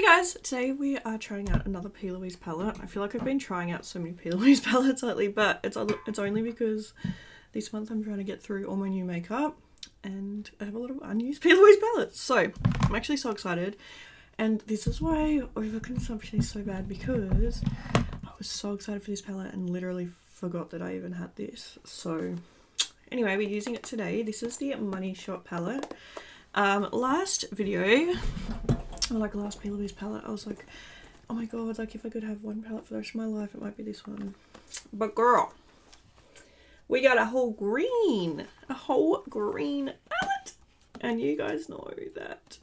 guys, today we are trying out another Plouise palette. I feel like I've been trying out so many Plouise palettes lately, but it's only because this month I'm trying to get through all my new makeup and I have a lot of unused Plouise palettes. So I'm actually so excited, and this is why overconsumption is so bad, because I was so excited for this palette and literally forgot that I even had this. So anyway, we're using it today. This is the Money Shot palette. Last video, or like last Plouise palette, I was like, oh my god, like if I could have one palette for the rest of my life, it might be this one. But girl, we got a whole green palette, and you guys know that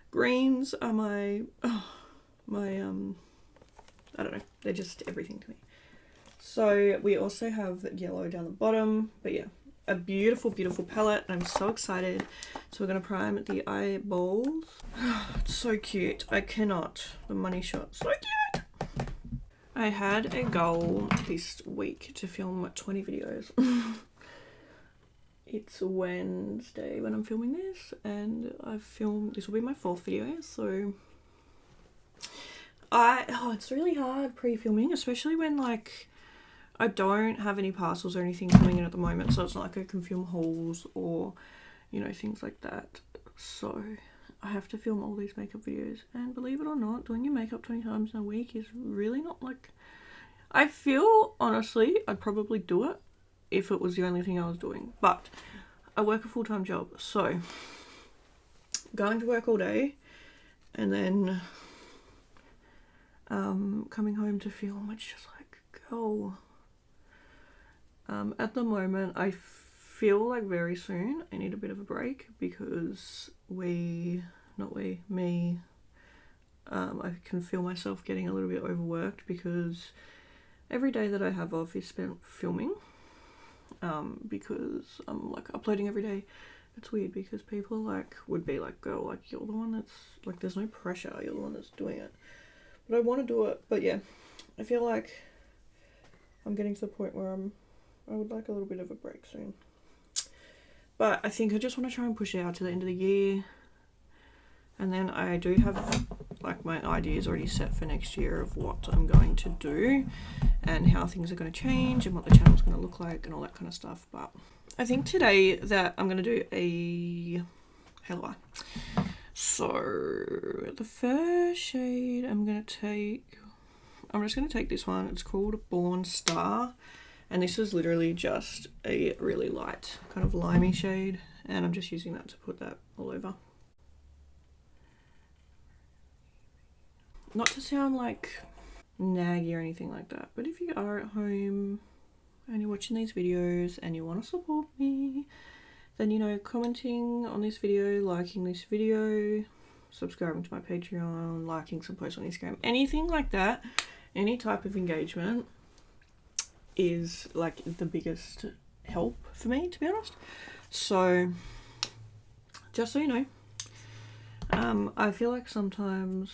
greens are my I don't know, they're just everything to me. So we also have yellow down the bottom, but yeah, a beautiful palette, and I'm so excited. So we're gonna prime the eyeballs. It's so cute, I cannot. The Money Shot, so cute. I had a goal this week to film 20 videos. It's Wednesday when I'm filming this, and I've filmed, this will be my 4th video, so it's really hard pre-filming, especially when like I don't have any parcels or anything coming in at the moment, so it's not like I can film hauls or, you know, things like that. So I have to film all these makeup videos, and believe it or not, doing your makeup 20 times in a week is really not like, I feel honestly I'd probably do it if it was the only thing I was doing, but I work a full-time job, so going to work all day and then coming home to film, it's just like, go. At the moment, I feel like very soon I need a bit of a break, because I can feel myself getting a little bit overworked, because every day that I have off is spent filming, because I'm like uploading every day. It's weird because people like would be like, girl, like you're the one that's like, there's no pressure, you're the one that's doing it. But I want to do it, but yeah, I feel like I'm getting to the point where I would like a little bit of a break soon. But I think I just want to try and push it out to the end of the year. And then I do have like my ideas already set for next year of what I'm going to do and how things are going to change and what the channel's going to look like and all that kind of stuff. But I think today that I'm going to do a halo eye. So the first shade I'm just going to take this one. It's called Born Star. And this is literally just a really light kind of limey shade, and I'm just using that to put that all over. Not to sound like naggy or anything like that, but if you are at home and you're watching these videos and you want to support me, then, you know, commenting on this video, liking this video, subscribing to my Patreon, liking some posts on Instagram, anything like that, any type of engagement is like the biggest help for me, to be honest. So just so you know, I feel like sometimes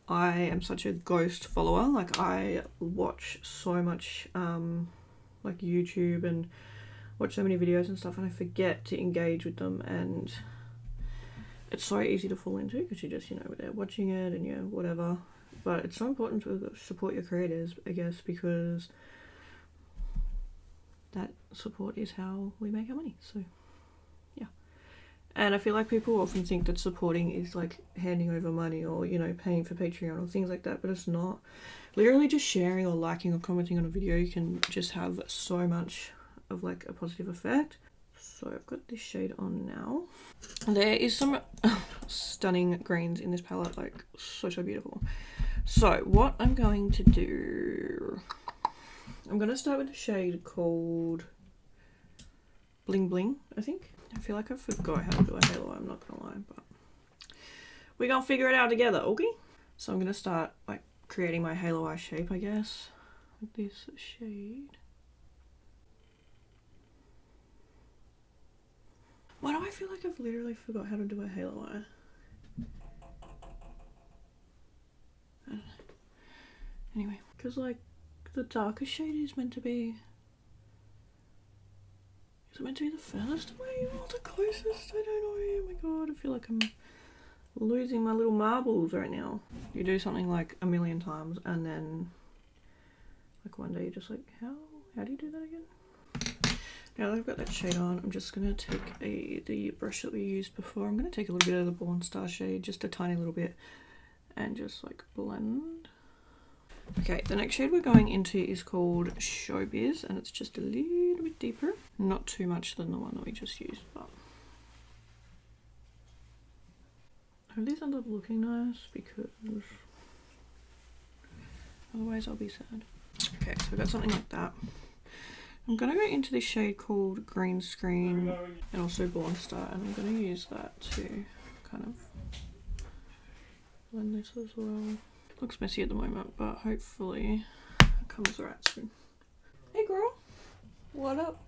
I am such a ghost follower. Like I watch so much like YouTube and watch so many videos and stuff, and I forget to engage with them, and it's so easy to fall into because you just, you know, they're watching it and yeah, whatever. But it's so important to support your creators, I guess, because that support is how we make our money. So yeah, and I feel like people often think that supporting is like handing over money or, you know, paying for Patreon or things like that, but it's not. Literally just sharing or liking or commenting on a video can just have so much of like a positive effect. So I've got this shade on now. There is some stunning greens in this palette, like so beautiful. So what I'm going to do, I'm going to start with a shade called Bling Bling, I think. I feel like I forgot how to do a halo, I'm not going to lie, but we're going to figure it out together, okay? So I'm going to start like creating my halo eye shape, I guess, with this shade. Why do I feel like I've literally forgot how to do a halo eye? I don't know. Anyway, because like the darker shade is meant to be, is it meant to be the furthest away or the closest? I don't know. Oh my god, I feel like I'm losing my little marbles right now. You do something like a million times and then like one day you're just like, how do you do that again? Now that I've got that shade on, I'm just going to take the brush that we used before. I'm going to take a little bit of the Born Star shade, just a tiny little bit, and just like blend. Okay, the next shade we're going into is called Showbiz, and it's just a little bit deeper. Not too much than the one that we just used, but I hope these end up looking nice because otherwise I'll be sad. Okay, so we've got something like that. I'm going to go into this shade called Green Screen and also Born Star, and I'm going to use that to kind of blend this as well. Looks messy at the moment, but hopefully it comes right soon. Hey girl, what up?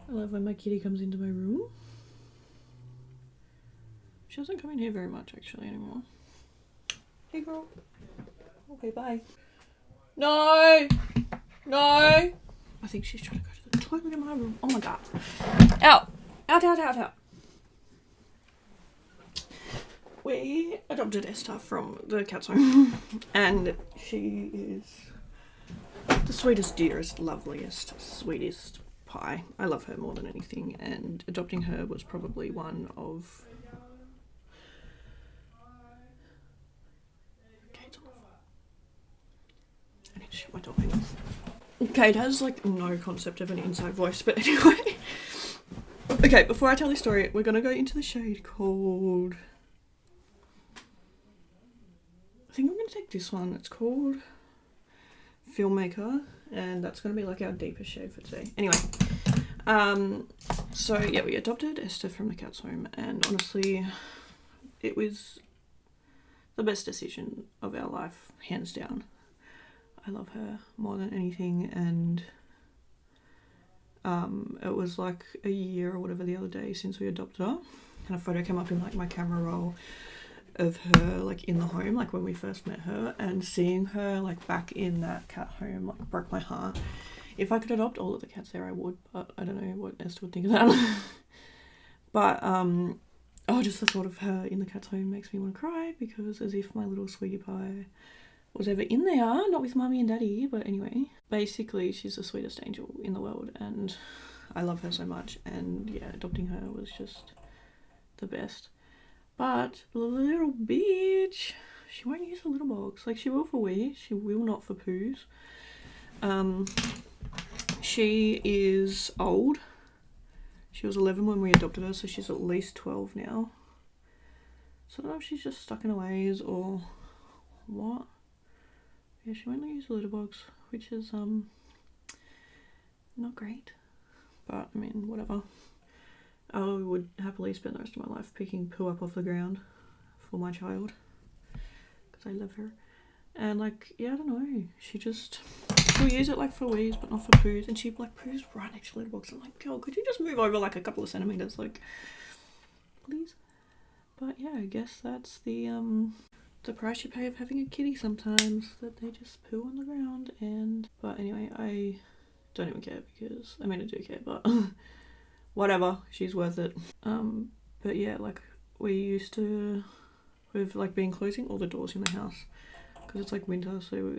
I love when my kitty comes into my room. She doesn't come in here very much actually anymore. Hey girl. Okay, bye. No! No! I think she's trying to go to the toilet in my room. Oh my god. Out! Out, out, out, out. We adopted Esther from the cat's home and she is the sweetest, dearest, loveliest, sweetest pie. I love her more than anything, and adopting her was probably one of... Kate's on the phone. I need to shut my door. Hang on. Kate has like no concept of an inside voice, but anyway. Okay, before I tell this story, we're gonna go into the shade called... I think I'm going to take this one. It's called Filmmaker, and that's going to be like our deepest shade for today. Anyway, so yeah, we adopted Esther from the cat's home, and honestly, it was the best decision of our life, hands down. I love her more than anything, and it was like a year or whatever the other day since we adopted her, and a photo came up in like my camera roll of her like in the home, like when we first met her, and seeing her like back in that cat home like broke my heart. If I could adopt all of the cats there I would, but I don't know what Esther would think of that. But oh, just the thought of her in the cat's home makes me want to cry, because as if my little sweetie pie was ever in there, not with mummy and daddy. But anyway, basically she's the sweetest angel in the world and I love her so much, and yeah, adopting her was just the best. But the little bitch, she won't use the litter box. Like, she will for wee, she will not for poos. She is old. She was 11 when we adopted her, so she's at least 12 now. So I don't know if she's just stuck in her ways or what. Yeah, she won't use the litter box, which is not great. But I mean, whatever. I would happily spend the rest of my life picking poo up off the ground for my child, because I love her. And like, yeah, I don't know, she'll use it like for wees but not for poos, and she like poos right next to the litter box. I'm like, girl, could you just move over like a couple of centimeters, like, please? But yeah, I guess that's the price you pay of having a kitty sometimes, that they just poo on the ground. And but anyway, I don't even care, because I mean I do care, but whatever, she's worth it. But yeah, like we've like been closing all the doors in the house because it's like winter, so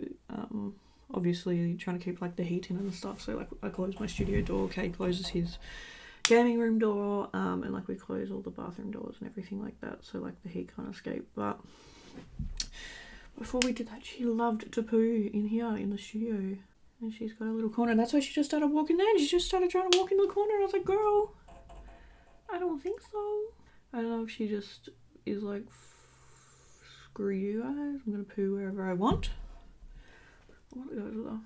obviously trying to keep like the heat in and stuff. So like I close my studio door, Kate closes his gaming room door, and like we close all the bathroom doors and everything like that, so like the heat can't escape. But before we did that, she loved to poo in here in the studio. And she's got a little corner. That's why she just started walking there. She just started trying to walk into the corner. I was like, girl, I don't think so. I don't know if she just is like, screw you guys, I'm going to poo wherever I want. What goes with her?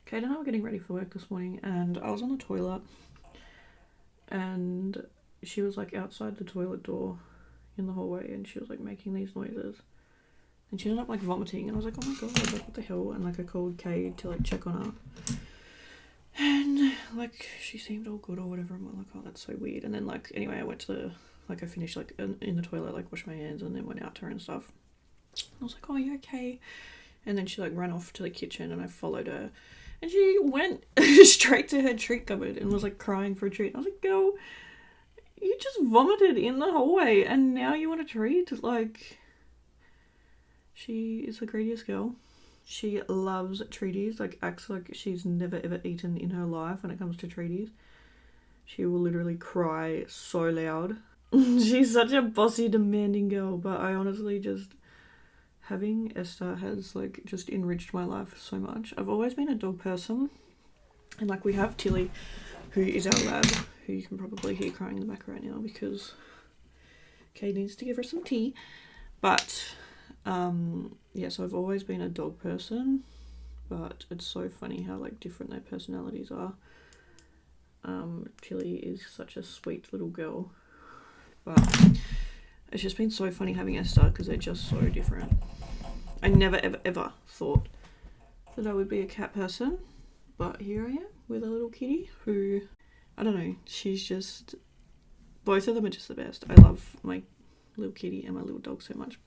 Kate and I were getting ready for work this morning, and I was on the toilet, and she was like outside the toilet door in the hallway, and she was like making these noises. And she ended up like vomiting, and I was like, oh my god, like what the hell? And like I called Kate to like check on her, and like she seemed all good or whatever. I'm like, oh, that's so weird. And then like anyway, I went to I finished like in the toilet, like washed my hands, and then went out to her and stuff. I was like, oh, you okay? And then she like ran off to the kitchen, and I followed her, and she went straight to her treat cupboard and was like crying for a treat. I was like, girl, You just vomited in the hallway and now you want a treat? Like, she is the greediest girl. She loves treaties, like acts like she's never ever eaten in her life when it comes to treaties. She will literally cry so loud. She's such a bossy, demanding girl, but I honestly just... having Esther has like just enriched my life so much. I've always been a dog person, and like we have Tilly, who is our lab, who you can probably hear crying in the back right now because Kay needs to give her some tea. But yeah, so I've always been a dog person, but it's so funny how like different their personalities are. Tilly is such a sweet little girl, but it's just been so funny having Esther because they're just so different. I never ever thought that I would be a cat person, but here I am with a little kitty who, I don't know, she's just, both of them are just the best. I love my little kitty and my little dog so much.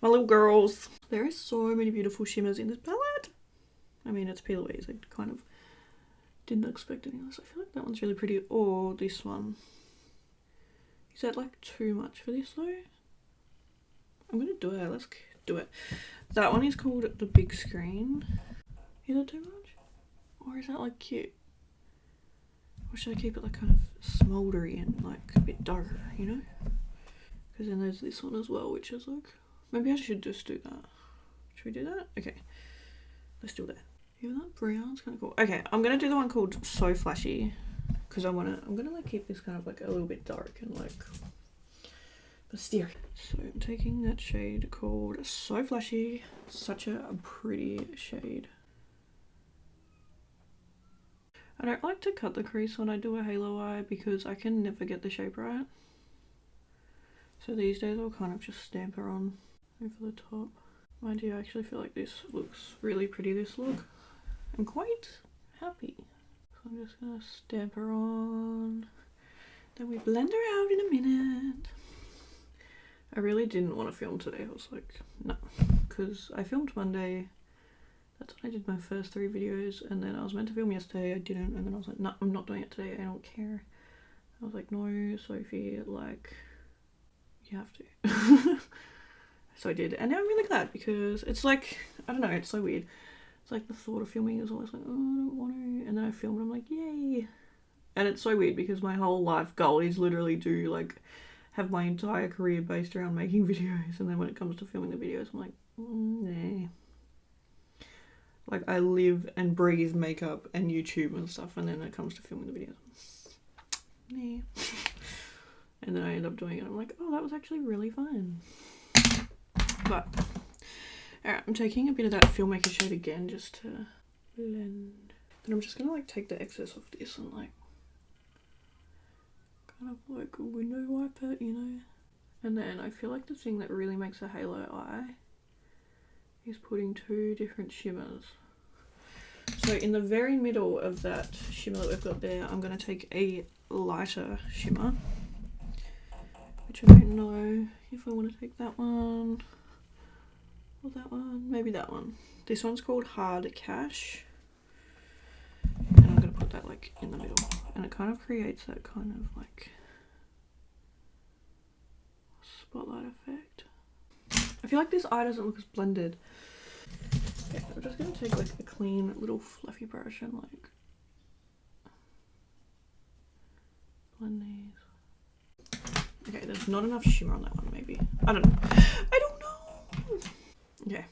My little girls. There are so many beautiful shimmers in this palette. I mean, it's Plouise. I kind of didn't expect any of this. I feel like that one's really pretty. Or this one. Is that like too much for this though? I'm gonna do it. Let's do it. That one is called The Big Screen. Is that too much? Or is that like cute? Or should I keep it like kind of smouldery and like a bit darker, you know? Because then there's this one as well, which is like... maybe I should just do that. Should we do that? Okay. Let's do that. Yeah, that brown's kind of cool. Okay, I'm gonna do the one called So Flashy. Because I'm gonna like keep this kind of like a little bit dark and like mysterious. So I'm taking that shade called So Flashy. Such a pretty shade. I don't like to cut the crease when I do a halo eye because I can never get the shape right. So these days I'll kind of just stamp her on over the top. Mind you, I actually feel like this looks really pretty, this look. I'm quite happy. So I'm just gonna stamp her on. Then we blend her out in a minute. I really didn't want to film today. I was like, no. Because I filmed Monday. That's when I did my first 3 videos. And then I was meant to film yesterday. I didn't. And then I was like, no, I'm not doing it today. I don't care. I was like, no, Sophie, like, you have to. So I did. And now I'm really glad because it's like, I don't know, it's so weird. It's like the thought of filming is always like, oh, I don't want to. And then I film and I'm like, yay. And it's so weird because my whole life goal is literally to like have my entire career based around making videos. And then when it comes to filming the videos, I'm like, nah. Like I live and breathe makeup and YouTube and stuff. And then when it comes to filming the videos, nah. And then I end up doing it. I'm like, oh, that was actually really fun. But, alright, I'm taking a bit of that Filmmaker shade again just to blend. Then I'm just gonna like take the excess of this and like kind of like window wipe it, you know? And then I feel like the thing that really makes a halo eye is putting 2 different shimmers. So in the very middle of that shimmer that we've got there, I'm gonna take a lighter shimmer. Which I don't know if I want to take that one or that one. Maybe that one. This one's called Hard Cash. And I'm going to put that like in the middle. And it kind of creates that kind of like spotlight effect. I feel like this eye doesn't look as blended. Okay, I'm just going to take like a clean little fluffy brush and like blend these. Okay, there's not enough shimmer on that one, maybe. I don't know. I don't know. Okay,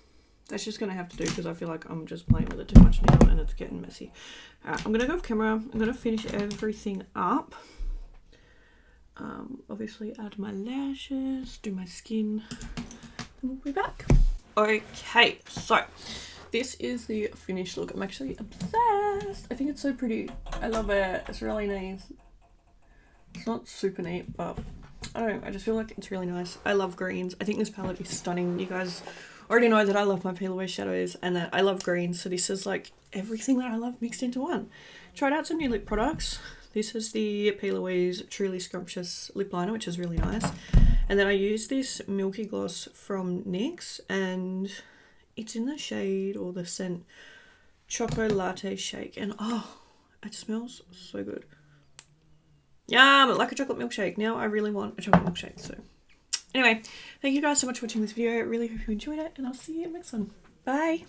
that's just gonna have to do because I feel like I'm just playing with it too much now and it's getting messy. Alright, I'm gonna go off camera. I'm gonna finish everything up. Obviously add my lashes, do my skin, and we'll be back. Okay, so this is the finished look. I'm actually obsessed. I think it's so pretty. I love it. It's really nice. It's not super neat, but I don't know, I just feel like it's really nice. I love greens. I think this palette is stunning. You guys already know that I love my Plouise shadows and that I love greens. So this is like everything that I love mixed into one. Tried out some new lip products. This is the Plouise Truly Scrumptious Lip Liner, which is really nice. And then I used this Milky Gloss from NYX and it's in the shade or the scent Choco Latte Shake. And oh, it smells so good. Yum, like a chocolate milkshake. Now I really want a chocolate milkshake. So anyway, thank you guys so much for watching this video. I really hope you enjoyed it, and I'll see you in the next one. Bye.